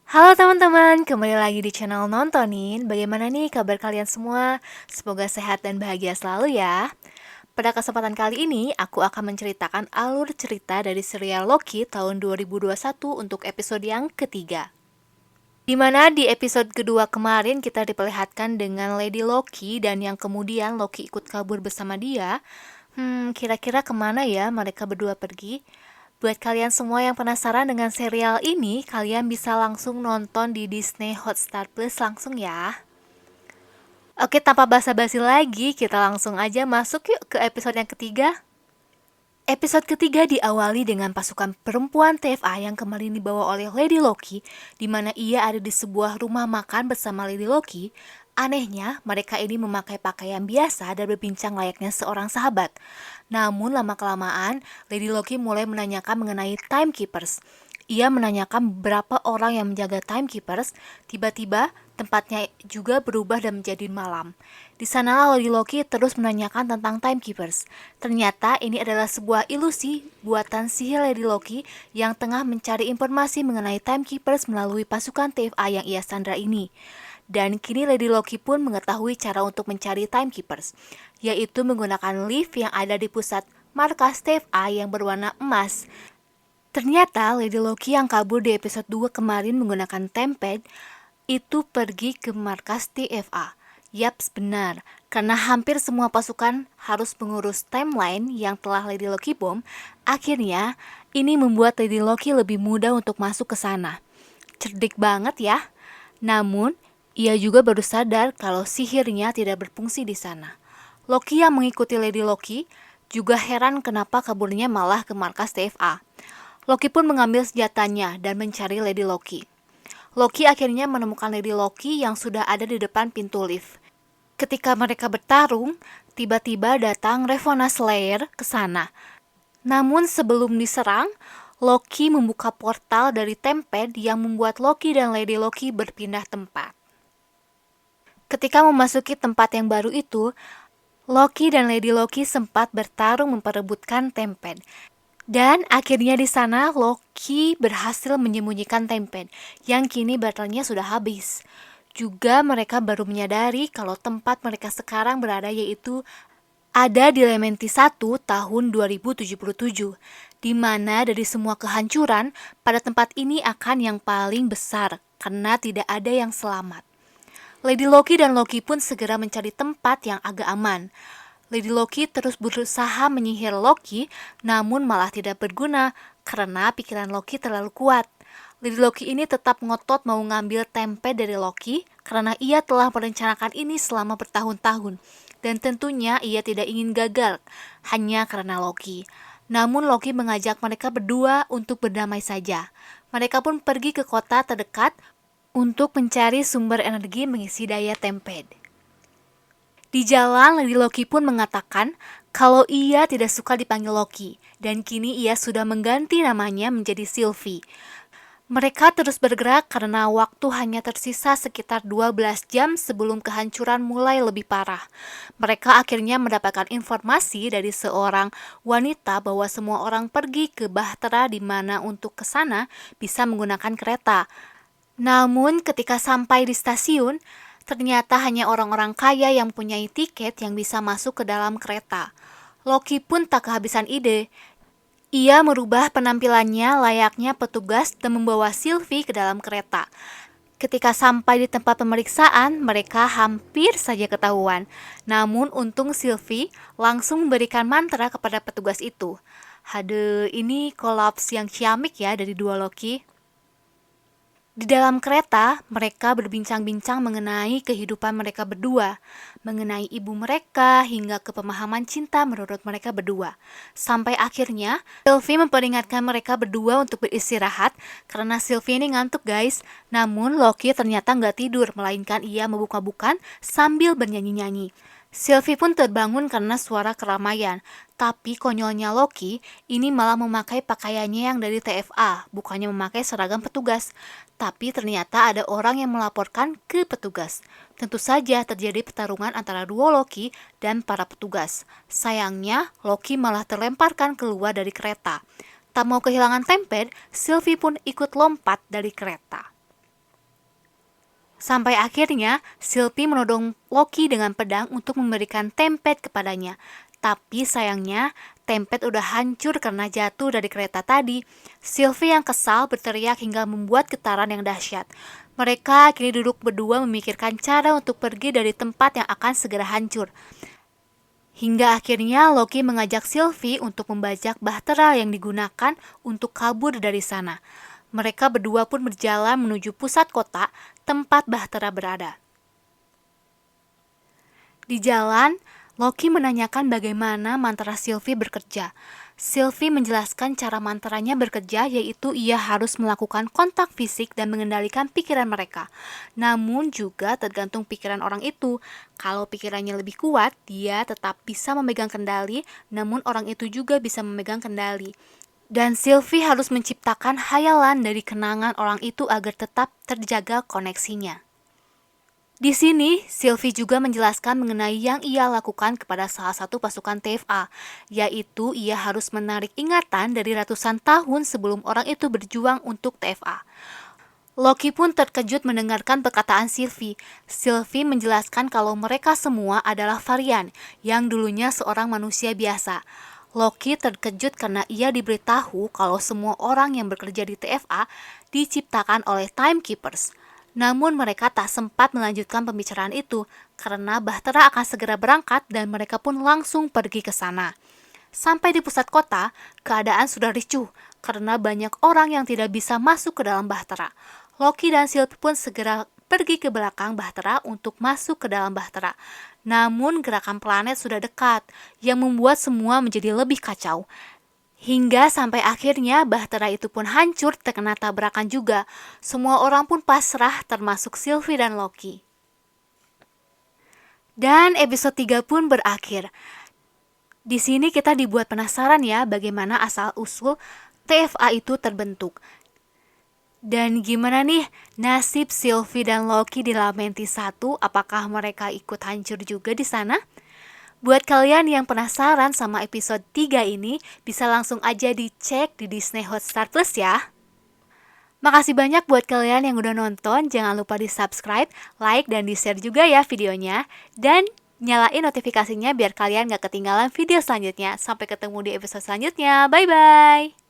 Halo teman-teman, kembali lagi di channel Nontonin. Bagaimana nih kabar kalian semua? Semoga sehat dan bahagia selalu ya. Pada kesempatan kali ini, aku akan menceritakan alur cerita dari serial Loki tahun 2021 untuk episode yang ketiga. Dimana di episode kedua kemarin kita diperlihatkan dengan Lady Loki dan yang kemudian Loki ikut kabur bersama dia. Kira-kira kemana ya mereka berdua pergi? Buat kalian semua yang penasaran dengan serial ini, kalian bisa langsung nonton di Disney Hotstar Plus langsung ya. Oke, tanpa basa-basi lagi, kita langsung aja masuk yuk ke episode yang ketiga. Episode ketiga diawali dengan pasukan perempuan TFA yang kembali dibawa oleh Lady Loki, di mana ia ada di sebuah rumah makan bersama Lady Loki. Anehnya, mereka ini memakai pakaian biasa dan berbincang layaknya seorang sahabat. Namun lama-kelamaan, Lady Loki mulai menanyakan mengenai timekeepers. Ia menanyakan berapa orang yang menjaga timekeepers. Tiba-tiba, tempatnya juga berubah dan menjadi malam. Di sana Lady Loki terus menanyakan tentang timekeepers. Ternyata ini adalah sebuah ilusi buatan sihir Lady Loki yang tengah mencari informasi mengenai timekeepers melalui pasukan TFA yang ia sandra ini. Dan kini Lady Loki pun mengetahui cara untuk mencari timekeepers, yaitu menggunakan lift yang ada di pusat markas TFA yang berwarna emas. Ternyata Lady Loki yang kabur di episode 2 kemarin menggunakan Tempad itu pergi ke markas TFA. Yaps, benar, karena hampir semua pasukan harus mengurus timeline yang telah Lady Loki bom. Akhirnya, ini membuat Lady Loki lebih mudah untuk masuk ke sana. Cerdik banget ya. Namun, ia juga baru sadar kalau sihirnya tidak berfungsi di sana. Loki yang mengikuti Lady Loki juga heran kenapa kaburnya malah ke markas TFA. Loki pun mengambil senjatanya dan mencari Lady Loki. Loki akhirnya menemukan Lady Loki yang sudah ada di depan pintu lift. Ketika mereka bertarung, tiba-tiba datang Ravonna Slayer ke sana. Namun sebelum diserang, Loki membuka portal dari Tempad yang membuat Loki dan Lady Loki berpindah tempat. Ketika memasuki tempat yang baru itu, Loki dan Lady Loki sempat bertarung memperebutkan Tempad. Dan akhirnya di sana Loki berhasil menyembunyikan Tempad yang kini baterainya sudah habis. Juga mereka baru menyadari kalau tempat mereka sekarang berada yaitu ada di Elementi 1 tahun 2077, di mana dari semua kehancuran pada tempat ini akan yang paling besar karena tidak ada yang selamat. Lady Loki dan Loki pun segera mencari tempat yang agak aman. Lady Loki terus berusaha menyihir Loki, namun malah tidak berguna karena pikiran Loki terlalu kuat. Lady Loki ini tetap ngotot mau ngambil tempe dari Loki karena ia telah merencanakan ini selama bertahun-tahun. Dan tentunya ia tidak ingin gagal hanya karena Loki. Namun Loki mengajak mereka berdua untuk berdamai saja. Mereka pun pergi ke kota terdekat untuk mencari sumber energi mengisi daya Tempad. Di jalan, Lady Loki pun mengatakan kalau ia tidak suka dipanggil Loki, dan kini ia sudah mengganti namanya menjadi Sylvie. Mereka terus bergerak karena waktu hanya tersisa sekitar 12 jam sebelum kehancuran mulai lebih parah. Mereka akhirnya mendapatkan informasi dari seorang wanita bahwa semua orang pergi ke Bahtera di mana untuk ke sana bisa menggunakan kereta. Namun ketika sampai di stasiun, ternyata hanya orang-orang kaya yang punya tiket yang bisa masuk ke dalam kereta. Loki pun tak kehabisan ide. Ia merubah penampilannya layaknya petugas dan membawa Sylvie ke dalam kereta. Ketika sampai di tempat pemeriksaan, mereka hampir saja ketahuan. Namun untung Sylvie langsung memberikan mantra kepada petugas itu. Haduh, ini kolaps yang ciamik ya dari dua Loki. Di dalam kereta, mereka berbincang-bincang mengenai kehidupan mereka berdua, mengenai ibu mereka, hingga ke pemahaman cinta menurut mereka berdua. Sampai akhirnya, Sylvie memperingatkan mereka berdua untuk beristirahat, karena Sylvie ini ngantuk guys. Namun Loki ternyata nggak tidur, melainkan ia membuka-bukan sambil bernyanyi-nyanyi. Sylvie pun terbangun karena suara keramaian. Tapi konyolnya Loki, ini malah memakai pakaiannya yang dari TFA, bukannya memakai seragam petugas. Tapi ternyata ada orang yang melaporkan ke petugas. Tentu saja terjadi pertarungan antara dua Loki dan para petugas. Sayangnya, Loki malah terlemparkan keluar dari kereta. Tak mau kehilangan Tempad, Sylvie pun ikut lompat dari kereta. Sampai akhirnya Sylvie menodong Loki dengan pedang untuk memberikan tempet kepadanya. Tapi sayangnya tempet udah hancur karena jatuh dari kereta tadi. Sylvie yang kesal berteriak hingga membuat getaran yang dahsyat. Mereka kini duduk berdua memikirkan cara untuk pergi dari tempat yang akan segera hancur. Hingga akhirnya Loki mengajak Sylvie untuk membajak bahtera yang digunakan untuk kabur dari sana. Mereka berdua pun berjalan menuju pusat kota tempat bahtera berada. Di jalan, Loki menanyakan bagaimana mantra Sylvie bekerja. Sylvie menjelaskan cara mantranya bekerja, yaitu ia harus melakukan kontak fisik dan mengendalikan pikiran mereka. Namun juga tergantung pikiran orang itu. Kalau pikirannya lebih kuat, dia tetap bisa memegang kendali, namun orang itu juga bisa memegang kendali. Dan Sylvie harus menciptakan hayalan dari kenangan orang itu agar tetap terjaga koneksinya. Di sini, Sylvie juga menjelaskan mengenai yang ia lakukan kepada salah satu pasukan TFA, yaitu ia harus menarik ingatan dari ratusan tahun sebelum orang itu berjuang untuk TFA. Loki pun terkejut mendengarkan perkataan Sylvie. Sylvie menjelaskan kalau mereka semua adalah varian, yang dulunya seorang manusia biasa. Loki terkejut karena ia diberitahu kalau semua orang yang bekerja di TFA diciptakan oleh Timekeepers. Namun mereka tak sempat melanjutkan pembicaraan itu karena bahtera akan segera berangkat dan mereka pun langsung pergi ke sana. Sampai di pusat kota, keadaan sudah ricuh karena banyak orang yang tidak bisa masuk ke dalam bahtera. Loki dan Sylvie pun segera pergi ke belakang bahtera untuk masuk ke dalam bahtera. Namun gerakan planet sudah dekat, yang membuat semua menjadi lebih kacau. Hingga sampai akhirnya bahtera itu pun hancur terkena tabrakan juga. Semua orang pun pasrah termasuk Sylvie dan Loki. Dan episode 3 pun berakhir. Di sini kita dibuat penasaran ya bagaimana asal-usul TFA itu terbentuk. Dan gimana nih nasib Sylvie dan Loki di Lamentis 1? Apakah mereka ikut hancur juga di sana? Buat kalian yang penasaran sama episode 3 ini, bisa langsung aja dicek di Disney Hotstar Plus ya. Makasih banyak buat kalian yang udah nonton, jangan lupa di subscribe, like, dan di share juga ya videonya. Dan nyalain notifikasinya biar kalian gak ketinggalan video selanjutnya. Sampai ketemu di episode selanjutnya, bye-bye!